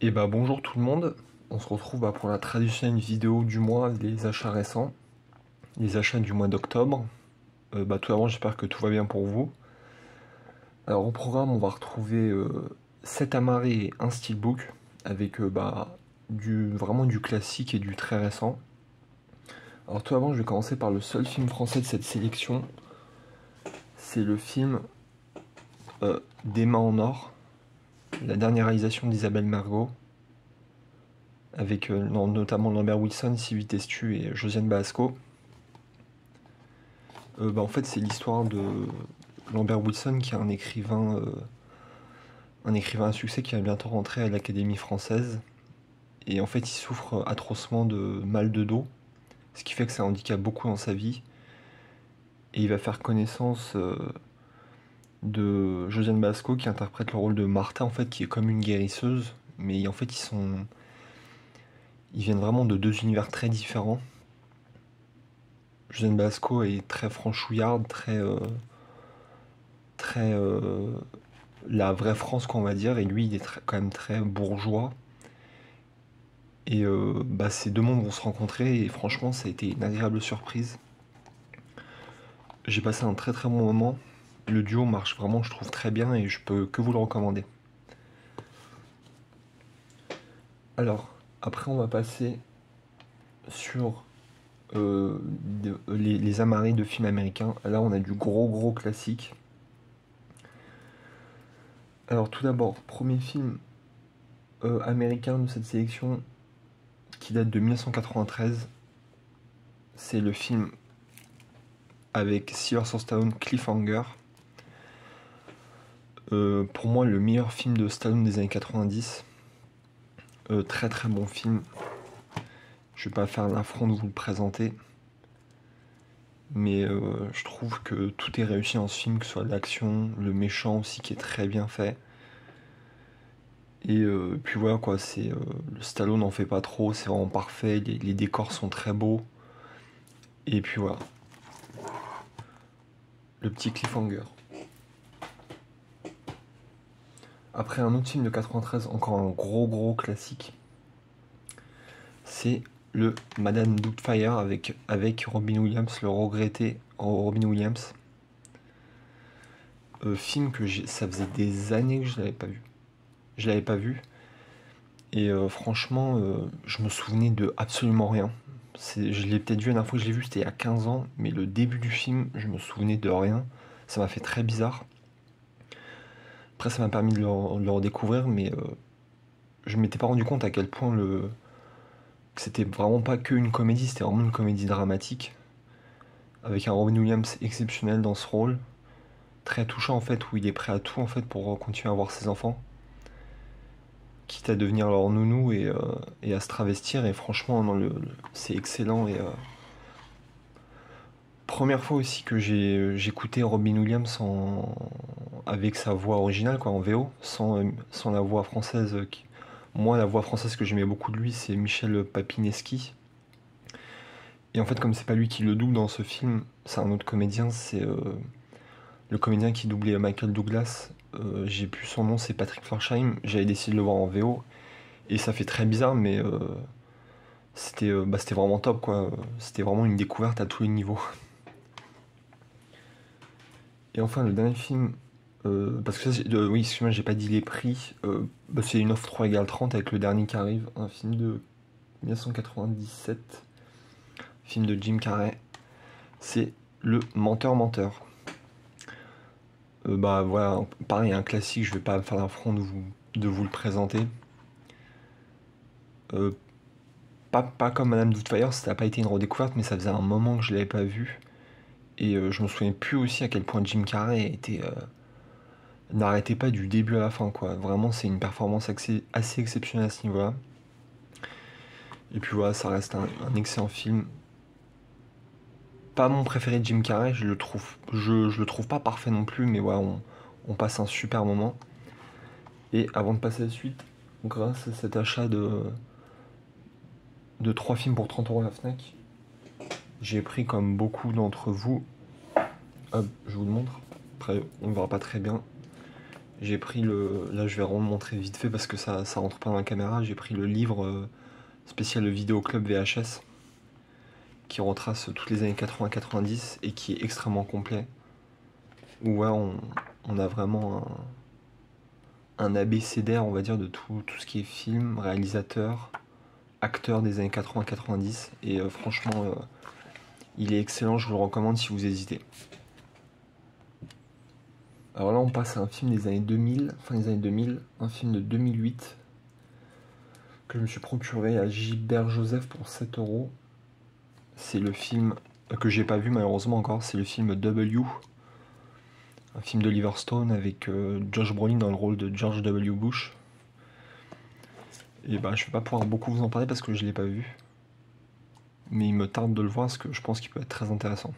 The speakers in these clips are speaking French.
Et bah bonjour tout le monde, on se retrouve pour la traditionnelle vidéo du mois, les achats récents, les achats du mois d'octobre. Tout d'abord j'espère que tout va bien pour vous. Alors au programme on va retrouver 7 amarrés et un steelbook avec vraiment du classique et du très récent. Alors tout d'abord je vais commencer par le seul film français de cette sélection, c'est le film Des mains en or, la dernière réalisation d'Isabelle Mergo, avec notamment Lambert Wilson, Sylvie Testu et Josiane Balasco. En fait, c'est l'histoire de Lambert Wilson, qui est un écrivain à succès qui va bientôt rentrer à l'Académie française. Et en fait, il souffre atrocement de mal de dos, ce qui fait que ça handicape beaucoup dans sa vie. Et il va faire connaissance de Josiane Balasco, qui interprète le rôle de Martha, en fait, qui est comme une guérisseuse. Mais en fait, ils viennent vraiment de deux univers très différents. Josiane Balasco est très franchouillarde, très la vraie France, qu'on va dire, et lui, il est quand même très bourgeois. Et ces deux mondes vont se rencontrer, et franchement, ça a été une agréable surprise. J'ai passé un très très bon moment. Le duo marche vraiment, je trouve, très bien, et je peux que vous le recommander. Alors, après, on va passer sur les amarrés de films américains. Là, on a du gros gros classique. Alors, tout d'abord, premier film américain de cette sélection qui date de 1993. C'est le film avec Sylvester Stallone, Cliffhanger. Pour moi, le meilleur film de Stallone des années 90. Très très bon film. Je vais pas faire l'affront de vous le présenter. Mais je trouve que tout est réussi dans ce film, que ce soit l'action, le méchant aussi qui est très bien fait. Et puis voilà quoi, le Stallone n'en fait pas trop, c'est vraiment parfait, les décors sont très beaux. Et puis voilà, le petit cliffhanger. Après un autre film de 93, encore un gros gros classique, c'est le Madame Doubtfire avec Robin Williams, le regretté Robin Williams. Film que ça faisait des années que je l'avais pas vu. Je l'avais pas vu. Et franchement, je me souvenais de absolument rien. Je l'ai peut-être vu la dernière fois que je l'ai vu, c'était il y a 15 ans, mais le début du film, je me souvenais de rien. Ça m'a fait très bizarre. Après, ça m'a permis de le redécouvrir, mais je m'étais pas rendu compte à quel point que c'était vraiment pas que une comédie, c'était vraiment une comédie dramatique, avec un Robin Williams exceptionnel dans ce rôle, très touchant en fait, où il est prêt à tout en fait pour continuer à voir ses enfants, quitte à devenir leur nounou et à se travestir. Et franchement, non, c'est excellent. Et première fois aussi que j'écoutais Robin Williams avec sa voix originale, quoi, en VO, sans la voix française. Moi, la voix française que j'aimais beaucoup de lui, c'est Michel Papineski. Et en fait, comme c'est pas lui qui le double dans ce film, c'est un autre comédien, c'est le comédien qui doublait Michael Douglas. J'ai plus son nom, c'est Patrick Florsheim. J'avais décidé de le voir en VO. Et ça fait très bizarre, mais c'était vraiment top, quoi. C'était vraiment une découverte à tous les niveaux. Et enfin, le dernier film, parce que ça, oui, excuse-moi, j'ai pas dit les prix. C'est une offre 3 égale 30 avec le dernier qui arrive, un film de 1997, film de Jim Carrey. C'est Le Menteur Menteur. Voilà, pareil, un classique, je vais pas me faire l'affront de vous le présenter. Euh, pas comme Madame Doubtfire, ça n'a pas été une redécouverte, mais ça faisait un moment que je l'avais pas vu. Et je me souviens plus aussi à quel point Jim Carrey n'arrêtait pas du début à la fin, quoi. Vraiment, c'est une performance assez exceptionnelle à ce niveau-là. Et puis voilà, ça reste un excellent film. Pas mon préféré de Jim Carrey, je le trouve pas parfait non plus, mais voilà, on passe un super moment. Et avant de passer à la suite, grâce à cet achat de 3 films pour 30 € à la Fnac, j'ai pris comme beaucoup d'entre vous, hop, je vous le montre, après on ne verra pas très bien, J'ai pris le... Là, je vais vraiment montrer vite fait parce que ça rentre pas dans la caméra. J'ai pris le livre spécial le Vidéo Club VHS qui retrace toutes les années 80-90 et qui est extrêmement complet. Où ouais, on a vraiment un abécédaire, on va dire, de tout ce qui est film, réalisateur, acteur des années 80-90. Et franchement, il est excellent, je vous le recommande si vous hésitez. Alors là, on passe à un film des années 2000, fin des années 2000, un film de 2008 que je me suis procuré à Gilbert Joseph pour 7 €. C'est le film que j'ai pas vu malheureusement encore, c'est le film W, un film d'Oliver Stone avec Josh Brolin dans le rôle de George W. Bush. Et bah, je vais pas pouvoir beaucoup vous en parler parce que je l'ai pas vu. Mais il me tarde de le voir parce que je pense qu'il peut être très intéressant.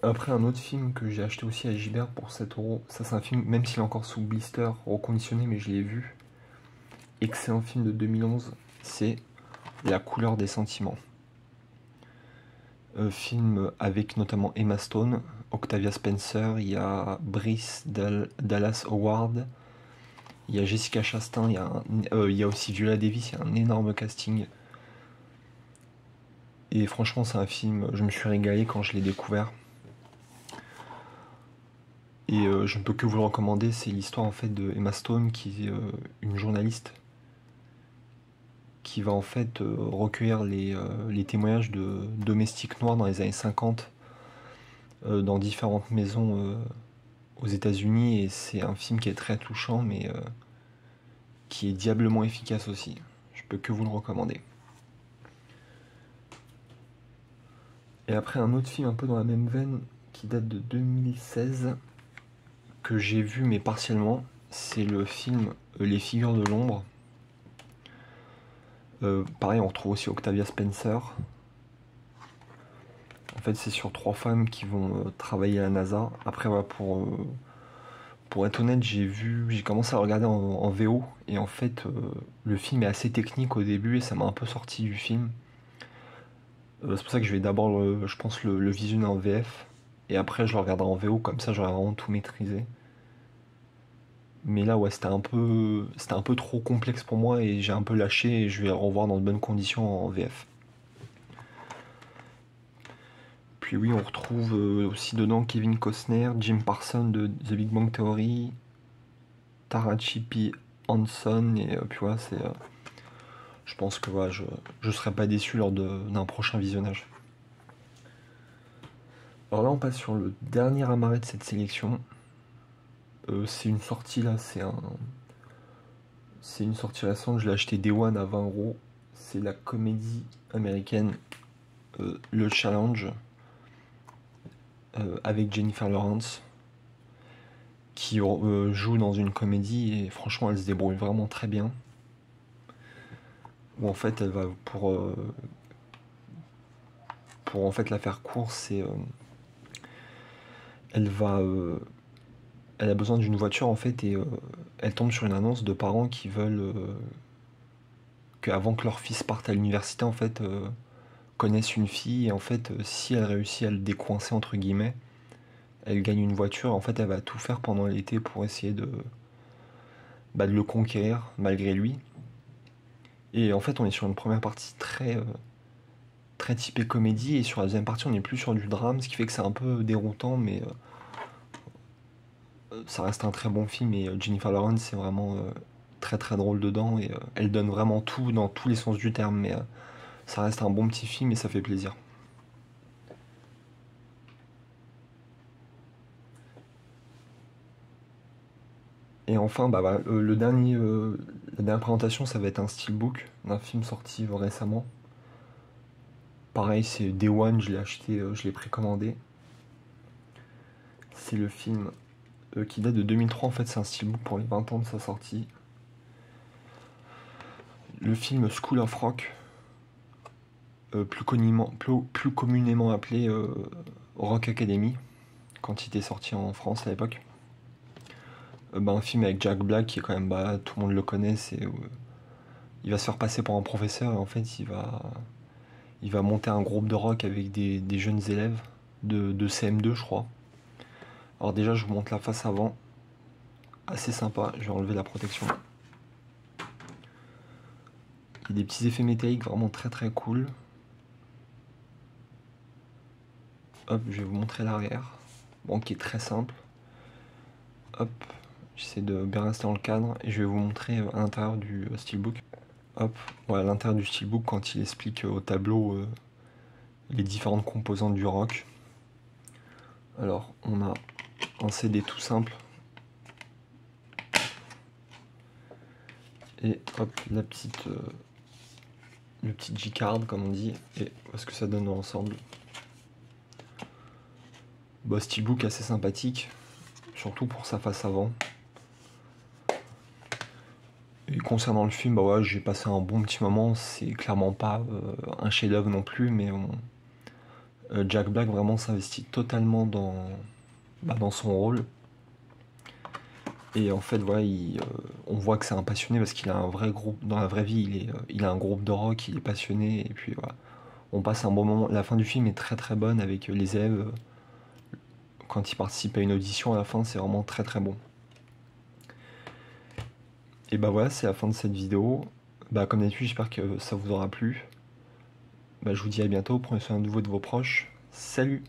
Après, un autre film que j'ai acheté aussi à Gilbert pour 7 €, ça c'est un film, même s'il est encore sous blister, reconditionné, mais je l'ai vu. Excellent film de 2011, c'est La couleur des sentiments. Film avec notamment Emma Stone, Octavia Spencer, il y a Dallas Howard, il y a Jessica Chastain, il y a aussi Viola Davis, il y a un énorme casting. Et franchement, c'est un film, je me suis régalé quand je l'ai découvert. Et je ne peux que vous le recommander, c'est l'histoire en fait de Emma Stone qui est une journaliste qui va en fait recueillir les témoignages de domestiques noirs dans les années 50 dans différentes maisons aux États-Unis, et c'est un film qui est très touchant mais qui est diablement efficace aussi. Je peux que vous le recommander. Et après un autre film un peu dans la même veine qui date de 2016 que j'ai vu mais partiellement, c'est le film Les figures de l'ombre. Pareil, on retrouve aussi Octavia Spencer. En fait, c'est sur 3 femmes qui vont travailler à la NASA. Après, voilà, pour être honnête, j'ai commencé à le regarder en VO. Et en fait, le film est assez technique au début et ça m'a un peu sorti du film. C'est pour ça que je vais d'abord, je pense, le visionner en VF. Et après, je le regarderai en VO, comme ça, j'aurai vraiment tout maîtrisé. Mais là, ouais, c'était un peu trop complexe pour moi et j'ai un peu lâché et je vais le revoir dans de bonnes conditions en VF. Puis oui, on retrouve aussi dedans Kevin Costner, Jim Parsons de The Big Bang Theory, Taraji P. Henson, et puis voilà, je pense que voilà, je serai pas déçu lors d'un prochain visionnage. Alors là, on passe sur le dernier amarré de cette sélection. C'est une sortie là, c'est une sortie récente, je l'ai acheté Day One à 20 €. C'est la comédie américaine Le Challenge avec Jennifer Lawrence qui joue dans une comédie et franchement elle se débrouille vraiment très bien. Où en fait elle va pour en fait la faire court, c'est elle va elle a besoin d'une voiture en fait et elle tombe sur une annonce de parents qui veulent qu'avant que leur fils parte à l'université en fait connaissent une fille et en fait si elle réussit à le décoincer entre guillemets, elle gagne une voiture. En fait elle va tout faire pendant l'été pour essayer de le conquérir malgré lui. Et en fait on est sur une première partie très typée comédie et sur la deuxième partie on est plus sur du drame, ce qui fait que c'est un peu déroutant mais ça reste un très bon film et Jennifer Lawrence c'est vraiment très très drôle dedans et elle donne vraiment tout dans tous les sens du terme mais ça reste un bon petit film et ça fait plaisir. Et enfin bah, voilà, la dernière présentation ça va être un steelbook d'un film sorti récemment. Pareil c'est Day One, je l'ai acheté, je l'ai précommandé. C'est le film qui date de 2003 en fait, c'est un steelbook pour les 20 ans de sa sortie. Le film School of Rock, plus communément appelé Rock Academy, quand il était sorti en France à l'époque. Un film avec Jack Black qui est quand même, bah, tout le monde le connaît, il va se faire passer pour un professeur et en fait il va monter un groupe de rock avec des jeunes élèves de CM2 je crois. Alors déjà je vous montre la face avant, assez sympa, je vais enlever la protection. Il y a des petits effets métalliques vraiment très très cool. Hop, je vais vous montrer l'arrière, bon qui est très simple. Hop, j'essaie de bien rester dans le cadre et je vais vous montrer à l'intérieur du steelbook. Hop, voilà l'intérieur du steelbook quand il explique au tableau les différentes composantes du rock. Alors on a un CD tout simple et hop la petite le petit G-card comme on dit, et ce que ça donne dans l'ensemble. Bah, steelbook assez sympathique, surtout pour sa face avant. Et concernant le film, bah ouais, j'ai passé un bon petit moment, c'est clairement pas un chef-d'œuvre non plus, mais Jack Black vraiment s'investit totalement dans son rôle. Et en fait, voilà, on voit que c'est un passionné parce qu'il a un vrai groupe, dans la vraie vie, il a un groupe de rock, il est passionné, et puis voilà. On passe un bon moment. La fin du film est très très bonne avec les élèves. Quand ils participent à une audition à la fin, c'est vraiment très très bon. Et bah voilà, c'est la fin de cette vidéo. Bah comme d'habitude, j'espère que ça vous aura plu. Bah je vous dis à bientôt, prenez soin de vous et de vos proches. Salut!